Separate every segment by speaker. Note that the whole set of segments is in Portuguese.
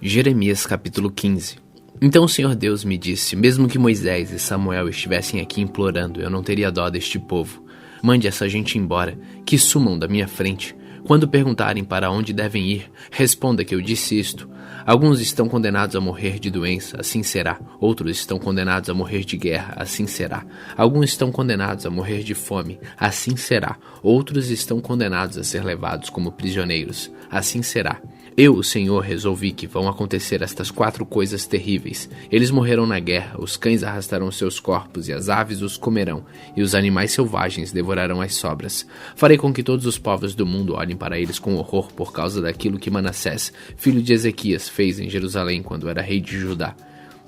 Speaker 1: Jeremias capítulo 15. Então o Senhor Deus me disse: mesmo que Moisés e Samuel estivessem aqui implorando, eu não teria dó deste povo. Mande essa gente embora, que sumam da minha frente. Quando perguntarem para onde devem ir, responda que eu disse isto. Alguns estão condenados a morrer de doença, assim será. Outros estão condenados a morrer de guerra, assim será. Alguns estão condenados a morrer de fome, assim será. Outros estão condenados a ser levados como prisioneiros, assim será. Eu, o Senhor, resolvi que vão acontecer estas 4 coisas terríveis. Eles morrerão na guerra, os cães arrastarão seus corpos e as aves os comerão, e os animais selvagens devorarão as sobras. Farei com que todos os povos do mundo olhem para eles com horror por causa daquilo que Manassés, filho de Ezequias, fez em Jerusalém quando era rei de Judá.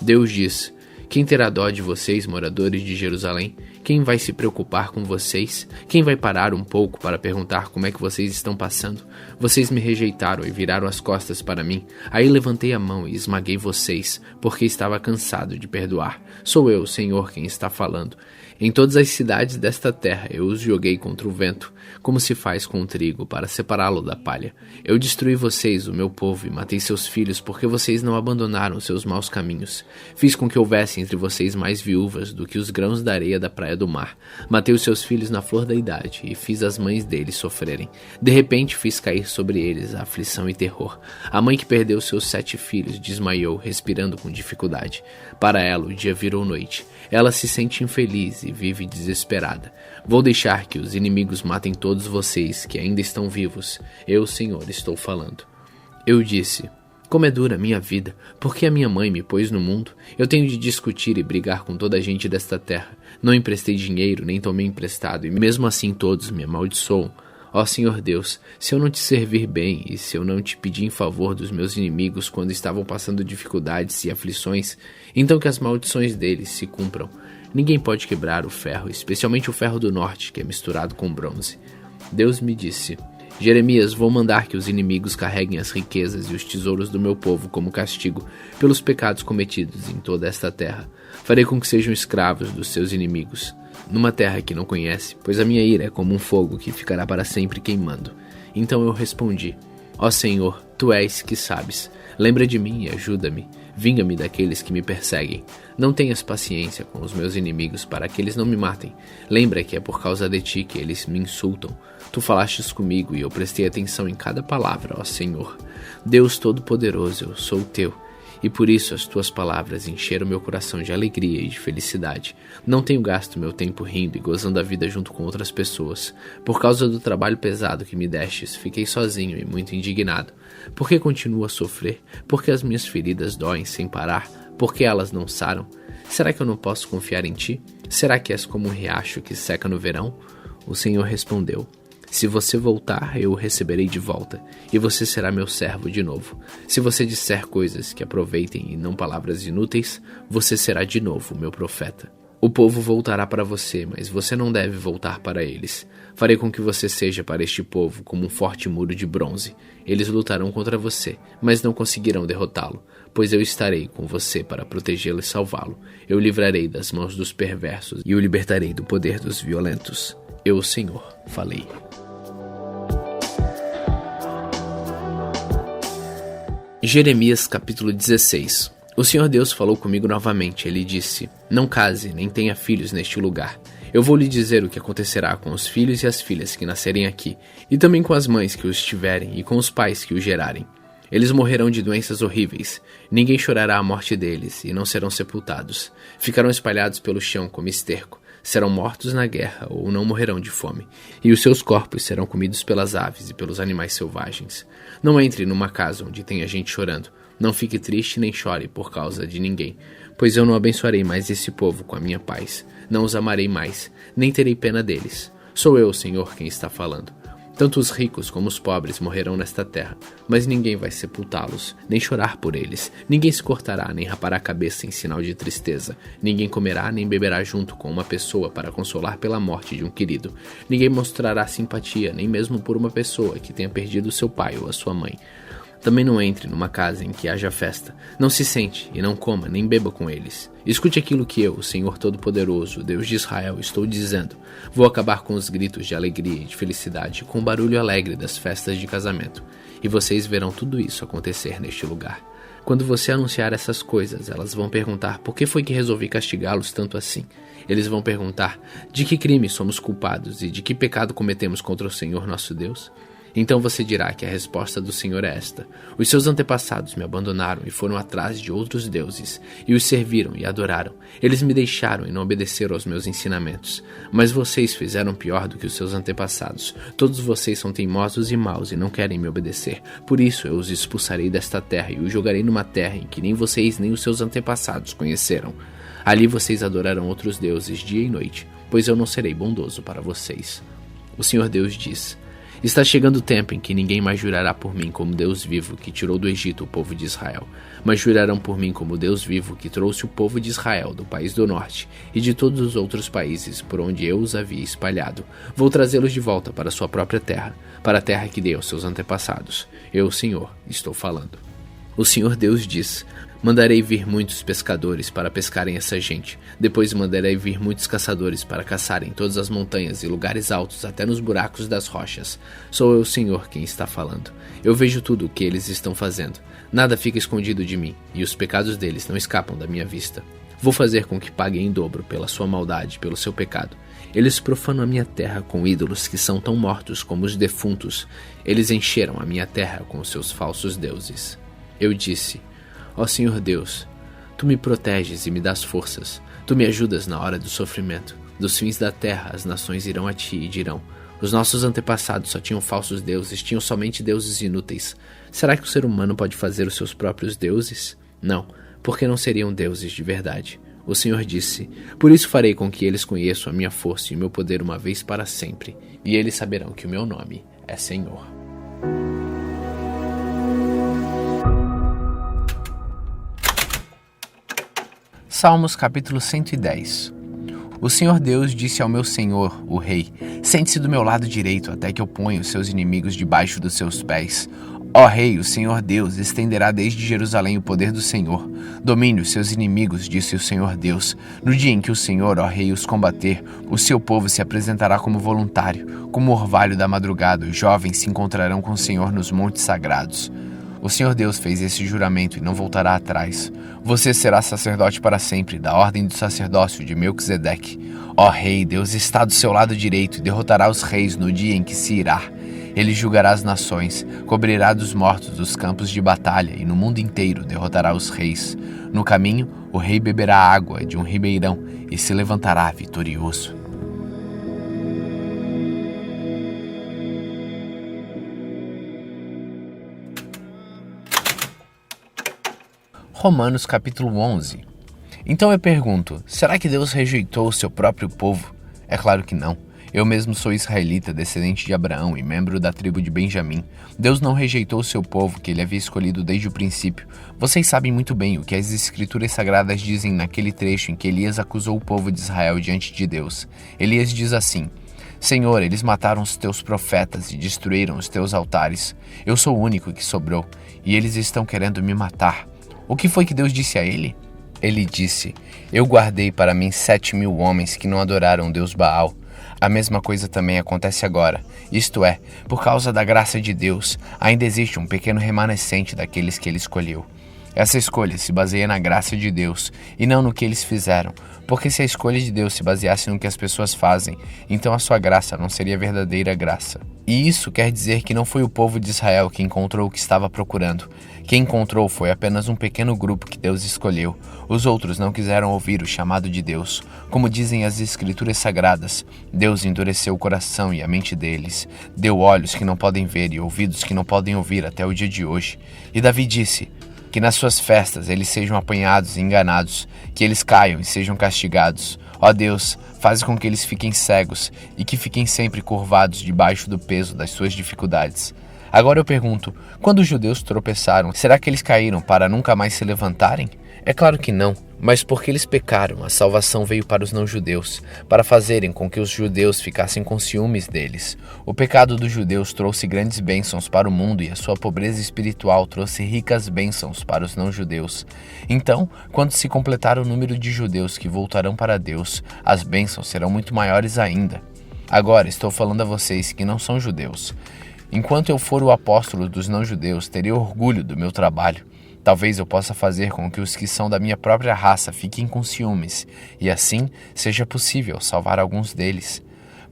Speaker 1: Deus diz: quem terá dó de vocês, moradores de Jerusalém? Quem vai se preocupar com vocês? Quem vai parar um pouco para perguntar como é que vocês estão passando? Vocês me rejeitaram e viraram as costas para mim. Aí levantei a mão e esmaguei vocês, porque estava cansado de perdoar. Sou eu, Senhor, quem está falando. Em todas as cidades desta terra eu os joguei contra o vento, como se faz com o trigo, para separá-lo da palha. Eu destruí vocês, o meu povo, e matei seus filhos, porque vocês não abandonaram seus maus caminhos. Fiz com que houvesse entre vocês mais viúvas do que os grãos da areia da praia do mar. Matei os seus filhos na flor da idade, e fiz as mães deles sofrerem. De repente fiz cair sobre eles a aflição e terror. A mãe que perdeu seus 7 filhos desmaiou, respirando com dificuldade. Para ela o dia virou noite. Ela se sente infeliz e vive desesperada. Vou deixar que os inimigos matem todos vocês que ainda estão vivos. Eu, Senhor, estou falando. Eu disse: como é dura a minha vida, porque a minha mãe me pôs no mundo. Eu tenho de discutir e brigar com toda a gente desta terra. Não emprestei dinheiro, nem tomei emprestado, e mesmo assim todos me amaldiçoam. Ó Senhor Deus, se eu não te servir bem, e se eu não te pedir em favor dos meus inimigos quando estavam passando dificuldades e aflições, então que as maldições deles se cumpram. Ninguém pode quebrar o ferro, especialmente o ferro do norte, que é misturado com bronze. Deus me disse: Jeremias, vou mandar que os inimigos carreguem as riquezas e os tesouros do meu povo como castigo pelos pecados cometidos em toda esta terra. Farei com que sejam escravos dos seus inimigos, numa terra que não conhece, pois a minha ira é como um fogo que ficará para sempre queimando. Então eu respondi: ó Senhor, tu és que sabes. Lembra de mim e ajuda-me. Vinga-me daqueles que me perseguem. Não tenhas paciência com os meus inimigos para que eles não me matem. Lembra que é por causa de ti que eles me insultam. Tu falastes comigo e eu prestei atenção em cada palavra, ó Senhor. Deus Todo-Poderoso, eu sou teu. E por isso as tuas palavras encheram meu coração de alegria e de felicidade. Não tenho gasto meu tempo rindo e gozando a vida junto com outras pessoas. Por causa do trabalho pesado que me destes, fiquei sozinho e muito indignado. Por que continuo a sofrer? Por que as minhas feridas doem sem parar? Por que elas não saram? Será que eu não posso confiar em ti? Será que és como um riacho que seca no verão? O Senhor respondeu: se você voltar, eu o receberei de volta, e você será meu servo de novo. Se você disser coisas que aproveitem e não palavras inúteis, você será de novo meu profeta. O povo voltará para você, mas você não deve voltar para eles. Farei com que você seja para este povo como um forte muro de bronze. Eles lutarão contra você, mas não conseguirão derrotá-lo, pois eu estarei com você para protegê-lo e salvá-lo. Eu o livrarei das mãos dos perversos e o libertarei do poder dos violentos. Eu, o Senhor, falei. Jeremias capítulo 16. O Senhor Deus falou comigo novamente. Ele disse: não case, nem tenha filhos neste lugar. Eu vou lhe dizer o que acontecerá com os filhos e as filhas que nascerem aqui, e também com as mães que os tiverem e com os pais que os gerarem. Eles morrerão de doenças horríveis. Ninguém chorará a morte deles, e não serão sepultados. Ficarão espalhados pelo chão como esterco. Serão mortos na guerra ou não morrerão de fome, e os seus corpos serão comidos pelas aves e pelos animais selvagens. Não entre numa casa onde tenha gente chorando. Não fique triste nem chore por causa de ninguém, pois eu não abençoarei mais esse povo com a minha paz. Não os amarei mais, nem terei pena deles. Sou eu, Senhor, quem está falando. Tanto os ricos como os pobres morrerão nesta terra, mas ninguém vai sepultá-los, nem chorar por eles. Ninguém se cortará, nem rapará a cabeça em sinal de tristeza. Ninguém comerá, nem beberá junto com uma pessoa para consolar pela morte de um querido. Ninguém mostrará simpatia, nem mesmo por uma pessoa que tenha perdido seu pai ou a sua mãe. Também não entre numa casa em que haja festa. Não se sente e não coma, nem beba com eles. Escute aquilo que eu, o Senhor Todo-Poderoso, Deus de Israel, estou dizendo. Vou acabar com os gritos de alegria e de felicidade, com o barulho alegre das festas de casamento. E vocês verão tudo isso acontecer neste lugar. Quando você anunciar essas coisas, elas vão perguntar por que foi que resolvi castigá-los tanto assim. Eles vão perguntar de que crime somos culpados e de que pecado cometemos contra o Senhor nosso Deus. Então você dirá que a resposta do Senhor é esta: os seus antepassados me abandonaram e foram atrás de outros deuses, e os serviram e adoraram. Eles me deixaram e não obedeceram aos meus ensinamentos. Mas vocês fizeram pior do que os seus antepassados. Todos vocês são teimosos e maus e não querem me obedecer. Por isso eu os expulsarei desta terra e os jogarei numa terra em que nem vocês nem os seus antepassados conheceram. Ali vocês adorarão outros deuses dia e noite, pois eu não serei bondoso para vocês. O Senhor Deus diz: está chegando o tempo em que ninguém mais jurará por mim como Deus vivo que tirou do Egito o povo de Israel, mas jurarão por mim como Deus vivo que trouxe o povo de Israel do país do norte e de todos os outros países por onde eu os havia espalhado. Vou trazê-los de volta para sua própria terra, para a terra que dei aos seus antepassados. Eu, o Senhor, estou falando. O Senhor Deus diz: mandarei vir muitos pescadores para pescarem essa gente. Depois mandarei vir muitos caçadores para caçarem todas as montanhas e lugares altos até nos buracos das rochas. Sou eu, o Senhor, quem está falando. Eu vejo tudo o que eles estão fazendo. Nada fica escondido de mim, e os pecados deles não escapam da minha vista. Vou fazer com que paguem em dobro pela sua maldade, pelo seu pecado. Eles profanam a minha terra com ídolos que são tão mortos como os defuntos. Eles encheram a minha terra com os seus falsos deuses. Eu disse: ó Senhor Deus, Tu me proteges e me dás forças. Tu me ajudas na hora do sofrimento. Dos fins da terra as nações irão a Ti e dirão: os nossos antepassados só tinham falsos deuses, tinham somente deuses inúteis. Será que o ser humano pode fazer os seus próprios deuses? Não, porque não seriam deuses de verdade. O Senhor disse: por isso farei com que eles conheçam a minha força e o meu poder uma vez para sempre, e eles saberão que o meu nome é Senhor. Salmos capítulo 110. O Senhor Deus disse ao meu Senhor, o Rei: sente-se do meu lado direito, até que eu ponha os seus inimigos debaixo dos seus pés. Ó Rei, o Senhor Deus estenderá desde Jerusalém o poder do Senhor. Domine os seus inimigos, disse o Senhor Deus. No dia em que o Senhor, ó Rei, os combater, o seu povo se apresentará como voluntário. Como orvalho da madrugada, os jovens se encontrarão com o Senhor nos montes sagrados. O Senhor Deus fez esse juramento e não voltará atrás. Você será sacerdote para sempre, da ordem do sacerdócio de Melquisedeque. Ó Rei, Deus está do seu lado direito e derrotará os reis no dia em que se irá. Ele julgará as nações, cobrirá dos mortos os campos de batalha e no mundo inteiro derrotará os reis. No caminho, o rei beberá água de um ribeirão e se levantará vitorioso. Romanos capítulo 11. Então eu pergunto, será que Deus rejeitou o seu próprio povo? É claro que não. Eu mesmo sou israelita, descendente de Abraão e membro da tribo de Benjamim. Deus não rejeitou o seu povo, que ele havia escolhido desde o princípio. Vocês sabem muito bem o que as escrituras sagradas dizem naquele trecho em que Elias acusou o povo de Israel diante de Deus. Elias diz assim: Senhor, eles mataram os teus profetas e destruíram os teus altares. Eu sou o único que sobrou, e eles estão querendo me matar. O que foi que Deus disse a ele? Ele disse: eu guardei para mim 7.000 homens que não adoraram Deus Baal. A mesma coisa também acontece agora. Isto é, por causa da graça de Deus, ainda existe um pequeno remanescente daqueles que ele escolheu. Essa escolha se baseia na graça de Deus e não no que eles fizeram, porque se a escolha de Deus se baseasse no que as pessoas fazem, então a sua graça não seria verdadeira graça. E isso quer dizer que não foi o povo de Israel que encontrou o que estava procurando. Quem encontrou foi apenas um pequeno grupo que Deus escolheu. Os outros não quiseram ouvir o chamado de Deus. Como dizem as escrituras sagradas, Deus endureceu o coração e a mente deles. Deu olhos que não podem ver e ouvidos que não podem ouvir até o dia de hoje. E Davi disse: que nas suas festas eles sejam apanhados e enganados, que eles caiam e sejam castigados. Ó Deus, faz com que eles fiquem cegos e que fiquem sempre curvados debaixo do peso das suas dificuldades. Agora eu pergunto, quando os judeus tropeçaram, será que eles caíram para nunca mais se levantarem? É claro que não, mas porque eles pecaram, a salvação veio para os não-judeus, para fazerem com que os judeus ficassem com ciúmes deles. O pecado dos judeus trouxe grandes bênçãos para o mundo e a sua pobreza espiritual trouxe ricas bênçãos para os não-judeus. Então, quando se completar o número de judeus que voltarão para Deus, as bênçãos serão muito maiores ainda. Agora estou falando a vocês que não são judeus. Enquanto eu for o apóstolo dos não-judeus, terei orgulho do meu trabalho. Talvez eu possa fazer com que os que são da minha própria raça fiquem com ciúmes, e assim seja possível salvar alguns deles.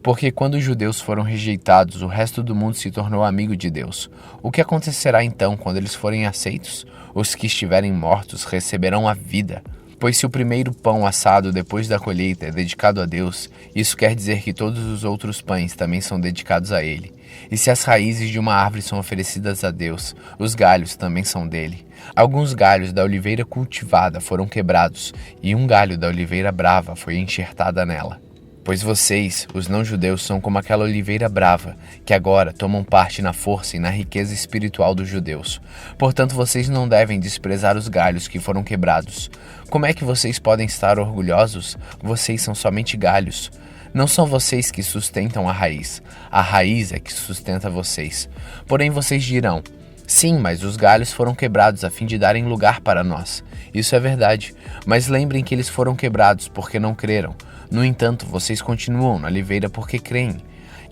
Speaker 1: Porque quando os judeus foram rejeitados, o resto do mundo se tornou amigo de Deus. O que acontecerá então quando eles forem aceitos? Os que estiverem mortos receberão a vida. Pois se o primeiro pão assado depois da colheita é dedicado a Deus, isso quer dizer que todos os outros pães também são dedicados a Ele. E se as raízes de uma árvore são oferecidas a Deus, os galhos também são dele. Alguns galhos da oliveira cultivada foram quebrados, e um galho da oliveira brava foi enxertada nela. Pois vocês, os não-judeus, são como aquela oliveira brava, que agora tomam parte na força e na riqueza espiritual dos judeus. Portanto, vocês não devem desprezar os galhos que foram quebrados. Como é que vocês podem estar orgulhosos? Vocês são somente galhos. Não são vocês que sustentam a raiz é que sustenta vocês. Porém, vocês dirão: sim, mas os galhos foram quebrados a fim de darem lugar para nós. Isso é verdade, mas lembrem que eles foram quebrados porque não creram. No entanto, vocês continuam na oliveira porque creem.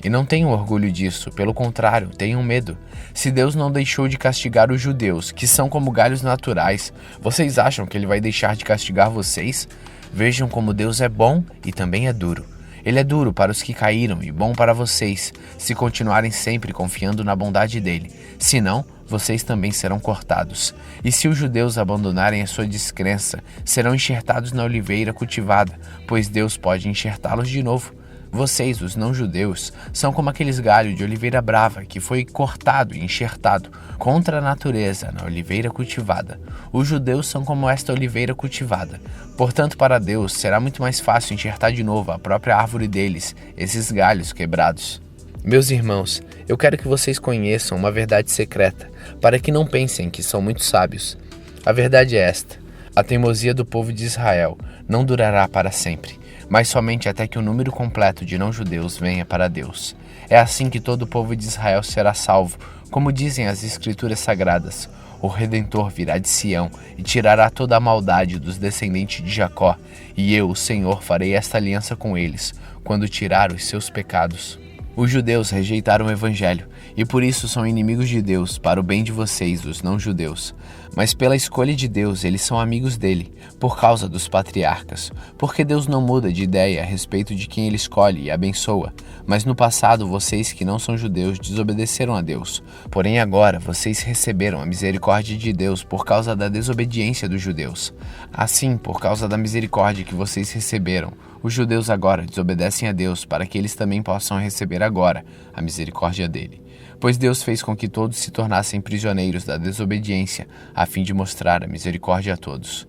Speaker 1: E não tenham orgulho disso, pelo contrário, tenham medo. Se Deus não deixou de castigar os judeus, que são como galhos naturais, vocês acham que Ele vai deixar de castigar vocês? Vejam como Deus é bom e também é duro. Ele é duro para os que caíram e bom para vocês, se continuarem sempre confiando na bondade dele. Senão, vocês também serão cortados. E se os judeus abandonarem a sua descrença, serão enxertados na oliveira cultivada, pois Deus pode enxertá-los de novo. Vocês, os não-judeus, são como aqueles galhos de oliveira brava que foi cortado e enxertado contra a natureza na oliveira cultivada. Os judeus são como esta oliveira cultivada. Portanto, para Deus, será muito mais fácil enxertar de novo a própria árvore deles, esses galhos quebrados. Meus irmãos, eu quero que vocês conheçam uma verdade secreta, para que não pensem que são muito sábios. A verdade é esta: a teimosia do povo de Israel não durará para sempre, mas somente até que o número completo de não-judeus venha para Deus. É assim que todo o povo de Israel será salvo, como dizem as Escrituras Sagradas. O Redentor virá de Sião e tirará toda a maldade dos descendentes de Jacó, e eu, o Senhor, farei esta aliança com eles, quando tirar os seus pecados. Os judeus rejeitaram o Evangelho, e por isso são inimigos de Deus, para o bem de vocês, os não-judeus. Mas pela escolha de Deus, eles são amigos dele, por causa dos patriarcas. Porque Deus não muda de ideia a respeito de quem ele escolhe e abençoa. Mas no passado, vocês que não são judeus desobedeceram a Deus. Porém agora, vocês receberam a misericórdia de Deus por causa da desobediência dos judeus. Assim, por causa da misericórdia que vocês receberam, os judeus agora desobedecem a Deus para que eles também possam receber agora a misericórdia dele. Pois Deus fez com que todos se tornassem prisioneiros da desobediência, a fim de mostrar a misericórdia a todos.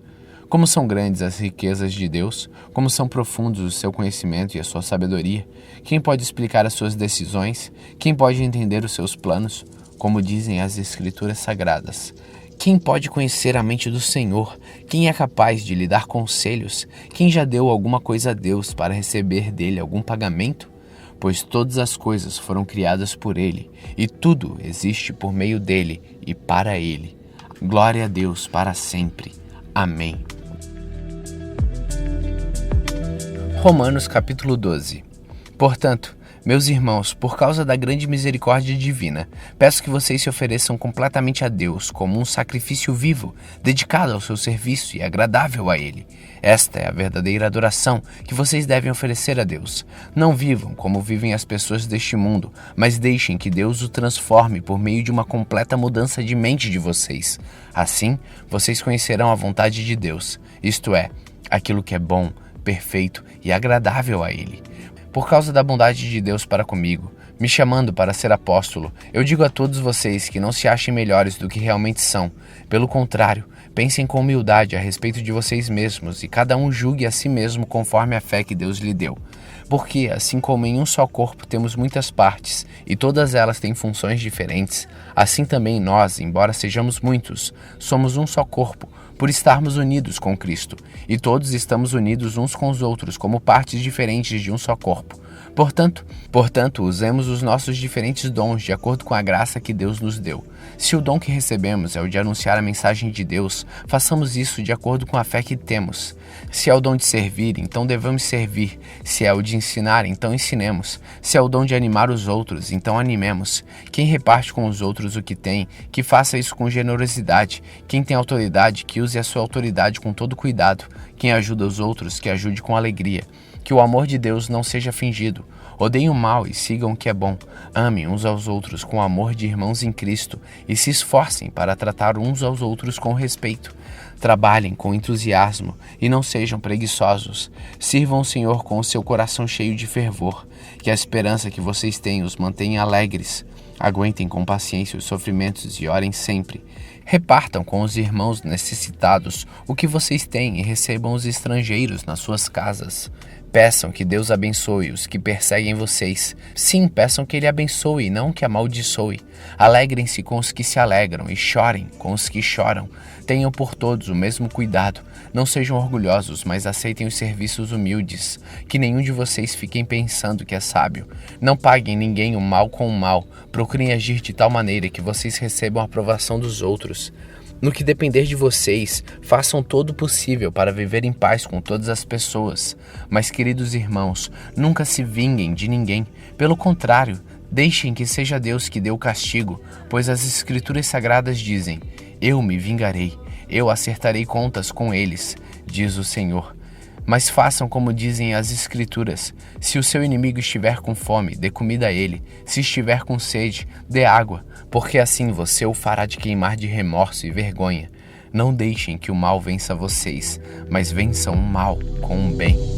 Speaker 1: Como são grandes as riquezas de Deus, como são profundos o seu conhecimento e a sua sabedoria. Quem pode explicar as suas decisões? Quem pode entender os seus planos? Como dizem as Escrituras Sagradas: quem pode conhecer a mente do Senhor? Quem é capaz de lhe dar conselhos? Quem já deu alguma coisa a Deus para receber dele algum pagamento? Pois todas as coisas foram criadas por ele, e tudo existe por meio dele e para ele. Glória a Deus para sempre. Amém. Romanos capítulo 12. Portanto, meus irmãos, por causa da grande misericórdia divina, peço que vocês se ofereçam completamente a Deus como um sacrifício vivo, dedicado ao seu serviço e agradável a Ele. Esta é a verdadeira adoração que vocês devem oferecer a Deus. Não vivam como vivem as pessoas deste mundo, mas deixem que Deus o transforme por meio de uma completa mudança de mente de vocês. Assim, vocês conhecerão a vontade de Deus, isto é, aquilo que é bom, perfeito e agradável a Ele. Por causa da bondade de Deus para comigo, me chamando para ser apóstolo, eu digo a todos vocês que não se achem melhores do que realmente são. Pelo contrário, pensem com humildade a respeito de vocês mesmos e cada um julgue a si mesmo conforme a fé que Deus lhe deu. Porque, assim como em um só corpo temos muitas partes, e todas elas têm funções diferentes, assim também nós, embora sejamos muitos, somos um só corpo, por estarmos unidos com Cristo, e todos estamos unidos uns com os outros como partes diferentes de um só corpo. Portanto, usemos os nossos diferentes dons de acordo com a graça que Deus nos deu. Se o dom que recebemos é o de anunciar a mensagem de Deus, façamos isso de acordo com a fé que temos. Se é o dom de servir, então devemos servir. Se é o de ensinar, então ensinemos. Se é o dom de animar os outros, então animemos. Quem reparte com os outros o que tem, que faça isso com generosidade. Quem tem autoridade, que use a sua autoridade com todo cuidado. Quem ajuda os outros, que ajude com alegria. Que o amor de Deus não seja fingido. Odeiem o mal e sigam o que é bom. Amem uns aos outros com o amor de irmãos em Cristo e se esforcem para tratar uns aos outros com respeito. Trabalhem com entusiasmo e não sejam preguiçosos. Sirvam o Senhor com o seu coração cheio de fervor. Que a esperança que vocês têm os mantenha alegres. Aguentem com paciência os sofrimentos e orem sempre. Repartam com os irmãos necessitados o que vocês têm e recebam os estrangeiros nas suas casas. Peçam que Deus abençoe os que perseguem vocês. Sim, peçam que Ele abençoe e não que amaldiçoe. Alegrem-se com os que se alegram e chorem com os que choram. Tenham por todos o mesmo cuidado. Não sejam orgulhosos, mas aceitem os serviços humildes. Que nenhum de vocês fiquem pensando que é sábio. Não paguem ninguém o mal com o mal. Procurem agir de tal maneira que vocês recebam a aprovação dos outros. No que depender de vocês, façam todo o possível para viver em paz com todas as pessoas. Mas, queridos irmãos, nunca se vinguem de ninguém. Pelo contrário, deixem que seja Deus que dê o castigo, pois as Escrituras Sagradas dizem: Eu me vingarei, eu acertarei contas com eles, diz o Senhor. Mas façam como dizem as Escrituras: se o seu inimigo estiver com fome, dê comida a ele; se estiver com sede, dê água, porque assim você o fará de queimar de remorso e vergonha. Não deixem que o mal vença vocês, mas vençam o mal com o bem.